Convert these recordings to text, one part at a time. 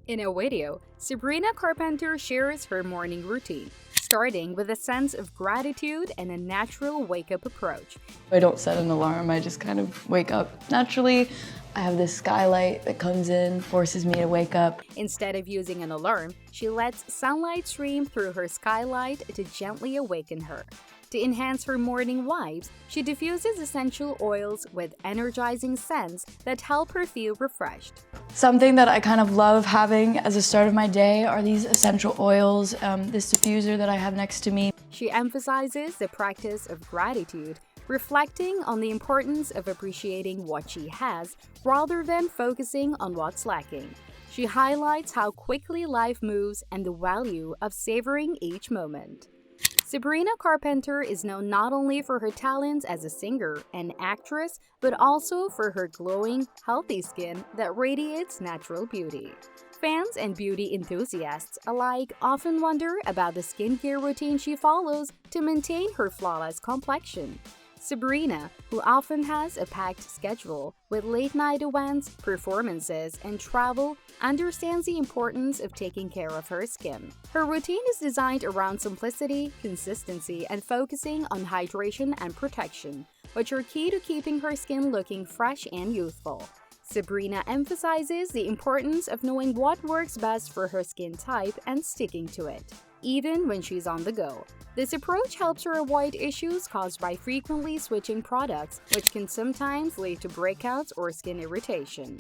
In a video, Sabrina Carpenter shares her morning routine, starting with a sense of gratitude and a natural wake-up approach. I don't set an alarm, I just kind of wake up naturally. I have this skylight that comes in, forces me to wake up. Instead of using an alarm, she lets sunlight stream through her skylight to gently awaken her. To enhance her morning vibes, she diffuses essential oils with energizing scents that help her feel refreshed. Something that I kind of love having as a start of my day are these essential oils, this diffuser that I have next to me. She emphasizes the practice of gratitude, reflecting on the importance of appreciating what she has rather than focusing on what's lacking. She highlights how quickly life moves and the value of savoring each moment. Sabrina Carpenter is known not only for her talents as a singer and actress, but also for her glowing, healthy skin that radiates natural beauty. Fans and beauty enthusiasts alike often wonder about the skincare routine she follows to maintain her flawless complexion. Sabrina, who often has a packed schedule with late-night events, performances, and travel, understands the importance of taking care of her skin. Her routine is designed around simplicity, consistency, and focusing on hydration and protection, which are key to keeping her skin looking fresh and youthful. Sabrina emphasizes the importance of knowing what works best for her skin type and sticking to it, even when she's on the go. This approach helps her avoid issues caused by frequently switching products, which can sometimes lead to breakouts or skin irritation.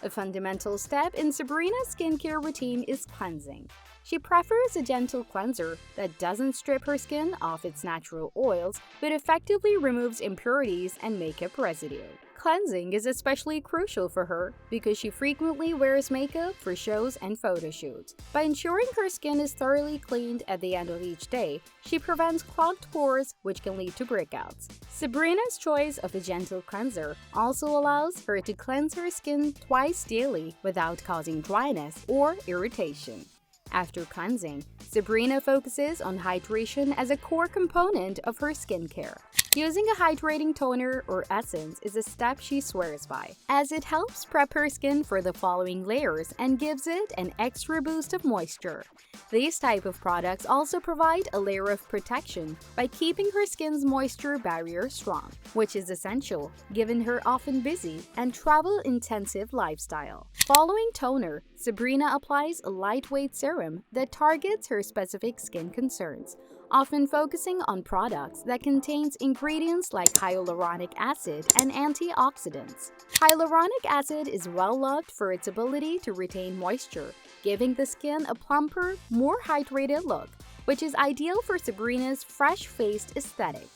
A fundamental step in Sabrina's skincare routine is cleansing. She prefers a gentle cleanser that doesn't strip her skin of its natural oils, but effectively removes impurities and makeup residue. Cleansing is especially crucial for her because she frequently wears makeup for shows and photo shoots. By ensuring her skin is thoroughly cleaned at the end of each day, she prevents clogged pores, which can lead to breakouts. Sabrina's choice of a gentle cleanser also allows her to cleanse her skin twice daily without causing dryness or irritation. After cleansing, Sabrina focuses on hydration as a core component of her skincare. Using a hydrating toner or essence is a step she swears by, as it helps prep her skin for the following layers and gives it an extra boost of moisture. These type of products also provide a layer of protection by keeping her skin's moisture barrier strong, which is essential given her often busy and travel-intensive lifestyle. Following toner, Sabrina applies a lightweight serum that targets her specific skin concerns, often focusing on products that contains ingredients like hyaluronic acid and antioxidants. Hyaluronic acid is well loved for its ability to retain moisture, giving the skin a plumper, more hydrated look, which is ideal for Sabrina's fresh-faced aesthetic.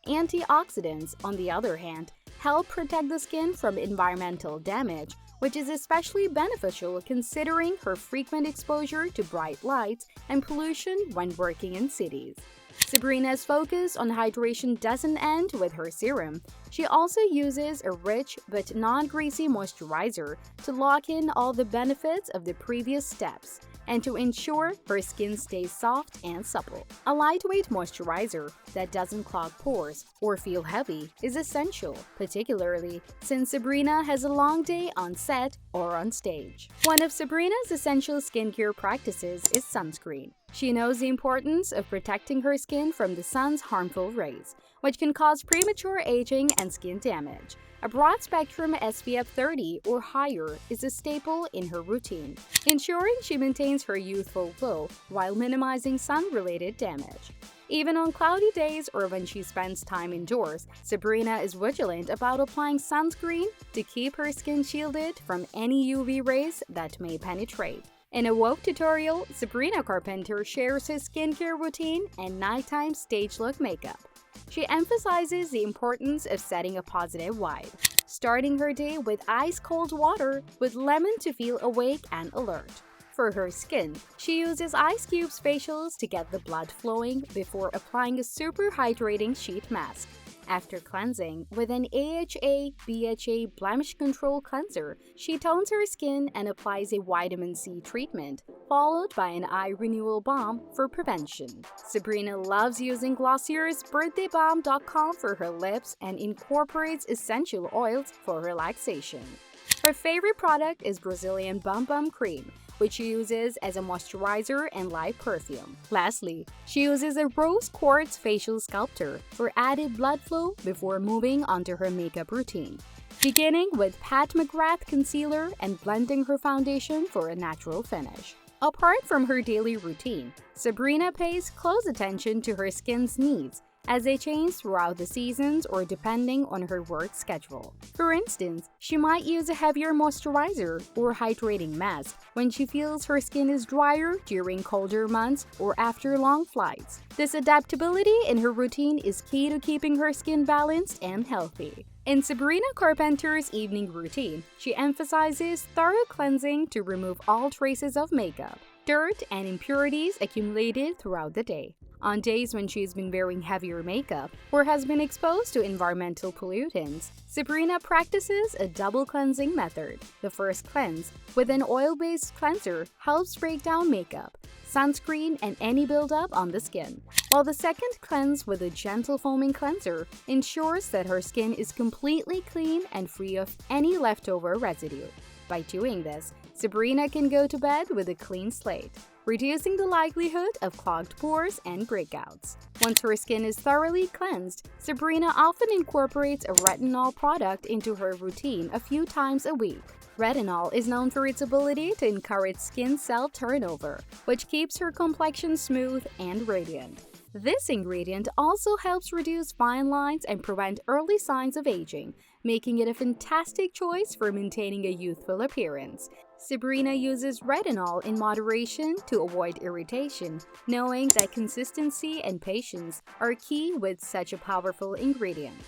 Antioxidants, on the other hand, help protect the skin from environmental damage, which is especially beneficial considering her frequent exposure to bright lights and pollution when working in cities. Sabrina's focus on hydration doesn't end with her serum. She also uses a rich but non-greasy moisturizer to lock in all the benefits of the previous steps and to ensure her skin stays soft and supple. A lightweight moisturizer that doesn't clog pores or feel heavy is essential, particularly since Sabrina has a long day on set or on stage. One of Sabrina's essential skincare practices is sunscreen. She knows the importance of protecting her skin from the sun's harmful rays, which can cause premature aging and skin damage. A broad-spectrum SPF 30 or higher is a staple in her routine, ensuring she maintains her youthful glow while minimizing sun-related damage. Even on cloudy days or when she spends time indoors, Sabrina is vigilant about applying sunscreen to keep her skin shielded from any UV rays that may penetrate. In a Woke tutorial, Sabrina Carpenter shares her skincare routine and nighttime stage look makeup. She emphasizes the importance of setting a positive vibe, starting her day with ice-cold water with lemon to feel awake and alert. For her skin, she uses ice cubes facials to get the blood flowing before applying a super hydrating sheet mask. After cleansing with an AHA/BHA blemish control cleanser, she tones her skin and applies a vitamin C treatment, followed by an eye renewal balm for prevention. Sabrina loves using Glossier's birthdaybalm.com for her lips and incorporates essential oils for relaxation. Her favorite product is Brazilian Bum Bum Cream, which she uses as a moisturizer and light perfume. Lastly, she uses a rose quartz facial sculptor for added blood flow before moving onto her makeup routine, beginning with Pat McGrath concealer and blending her foundation for a natural finish. Apart from her daily routine, Sabrina pays close attention to her skin's needs as they change throughout the seasons or depending on her work schedule. For instance, she might use a heavier moisturizer or hydrating mask when she feels her skin is drier during colder months or after long flights. This adaptability in her routine is key to keeping her skin balanced and healthy. In Sabrina Carpenter's evening routine, she emphasizes thorough cleansing to remove all traces of makeup, dirt, and impurities accumulated throughout the day. On days when she's been wearing heavier makeup or has been exposed to environmental pollutants, Sabrina practices a double cleansing method. The first cleanse, with an oil-based cleanser, helps break down makeup, sunscreen, and any buildup on the skin, while the second cleanse with a gentle foaming cleanser ensures that her skin is completely clean and free of any leftover residue. By doing this, Sabrina can go to bed with a clean slate, reducing the likelihood of clogged pores and breakouts. Once her skin is thoroughly cleansed, Sabrina often incorporates a retinol product into her routine a few times a week. Retinol is known for its ability to encourage skin cell turnover, which keeps her complexion smooth and radiant. This ingredient also helps reduce fine lines and prevent early signs of aging, making it a fantastic choice for maintaining a youthful appearance. Sabrina uses retinol in moderation to avoid irritation, knowing that consistency and patience are key with such a powerful ingredient.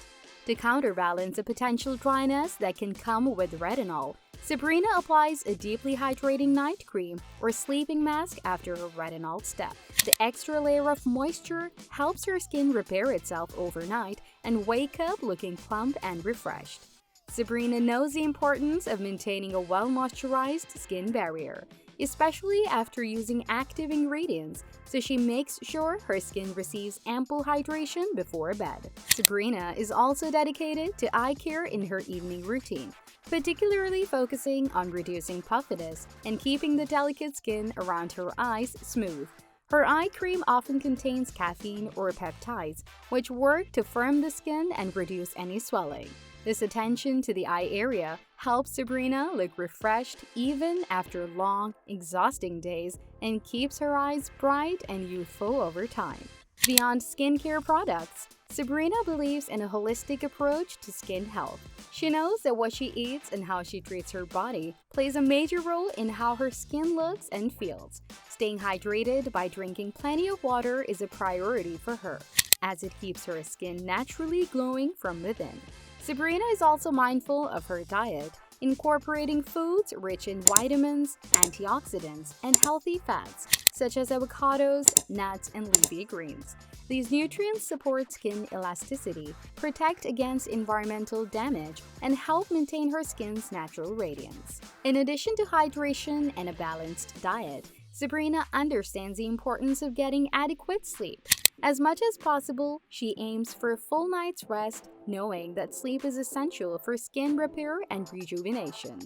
To counterbalance the potential dryness that can come with retinol, Sabrina applies a deeply hydrating night cream or sleeping mask after her retinol step. The extra layer of moisture helps her skin repair itself overnight and wake up looking plump and refreshed. Sabrina knows the importance of maintaining a well-moisturized skin barrier, especially after using active ingredients, so she makes sure her skin receives ample hydration before bed. Sabrina is also dedicated to eye care in her evening routine, particularly focusing on reducing puffiness and keeping the delicate skin around her eyes smooth. Her eye cream often contains caffeine or peptides, which work to firm the skin and reduce any swelling. This attention to the eye area helps Sabrina look refreshed even after long, exhausting days and keeps her eyes bright and youthful over time. Beyond skincare products, Sabrina believes in a holistic approach to skin health. She knows that what she eats and how she treats her body plays a major role in how her skin looks and feels. Staying hydrated by drinking plenty of water is a priority for her, as it keeps her skin naturally glowing from within. Sabrina is also mindful of her diet, incorporating foods rich in vitamins, antioxidants, and healthy fats, such as avocados, nuts, and leafy greens. These nutrients support skin elasticity, protect against environmental damage, and help maintain her skin's natural radiance. In addition to hydration and a balanced diet, Sabrina understands the importance of getting adequate sleep. As much as possible, she aims for a full night's rest, knowing that sleep is essential for skin repair and rejuvenation.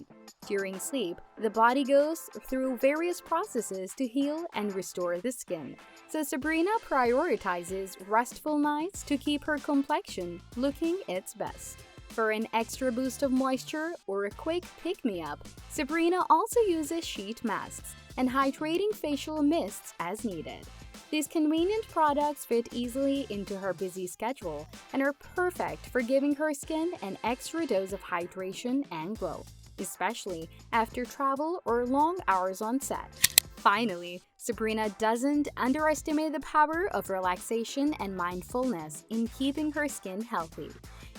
During sleep, the body goes through various processes to heal and restore the skin, so Sabrina prioritizes restful nights to keep her complexion looking its best. For an extra boost of moisture or a quick pick-me-up, Sabrina also uses sheet masks and hydrating facial mists as needed. These convenient products fit easily into her busy schedule and are perfect for giving her skin an extra dose of hydration and glow, especially after travel or long hours on set. Finally, Sabrina doesn't underestimate the power of relaxation and mindfulness in keeping her skin healthy.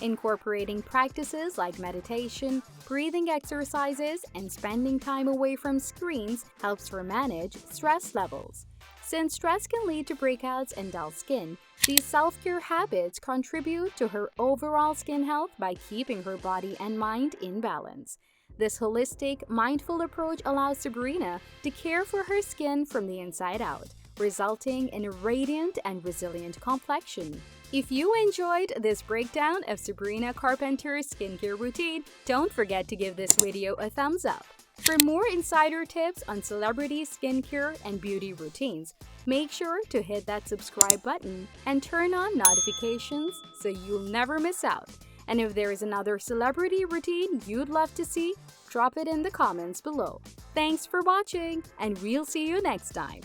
Incorporating practices like meditation, breathing exercises, and spending time away from screens helps her manage stress levels. Since stress can lead to breakouts and dull skin, these self-care habits contribute to her overall skin health by keeping her body and mind in balance. This holistic, mindful approach allows Sabrina to care for her skin from the inside out, resulting in a radiant and resilient complexion. If you enjoyed this breakdown of Sabrina Carpenter's skincare routine, don't forget to give this video a thumbs up. For more insider tips on celebrity skincare and beauty routines, make sure to hit that subscribe button and turn on notifications so you'll never miss out. And if there is another celebrity routine you'd love to see, drop it in the comments below. Thanks for watching, and we'll see you next time.